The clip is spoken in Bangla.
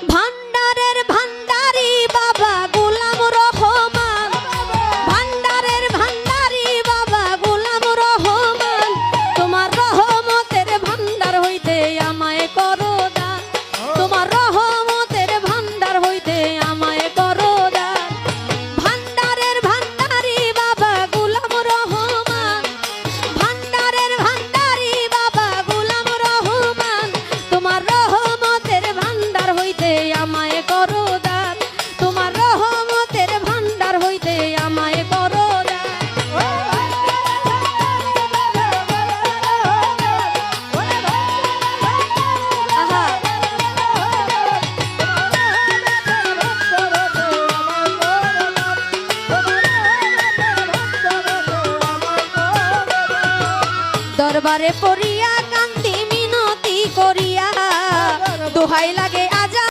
ভান্ডারের ভান্ডারি বাবা গোলাম রহমান, ভান্ডারের ভান্ডারি বাবা গোলাম রহমান, তোমার রহমতের ভান্ডার হইতে আমায় করো দান, তোমার রহমতের ভান্ডার হইতে আমায় করো দান। ভান্ডারের ভান্ডারি বাবা গোলাম রহমান, ভান্ডারের ভান্ডারি বাবা গোলাম রহমান, তোমার রহমতের ভান্ডার হইতে আমায় করো দান, তোমার রহমতের ভান্ডার হইতে আমায় করো দান। আহা দরবারে পড়িয়া কান্তি মিনতি করিয়া দোহাই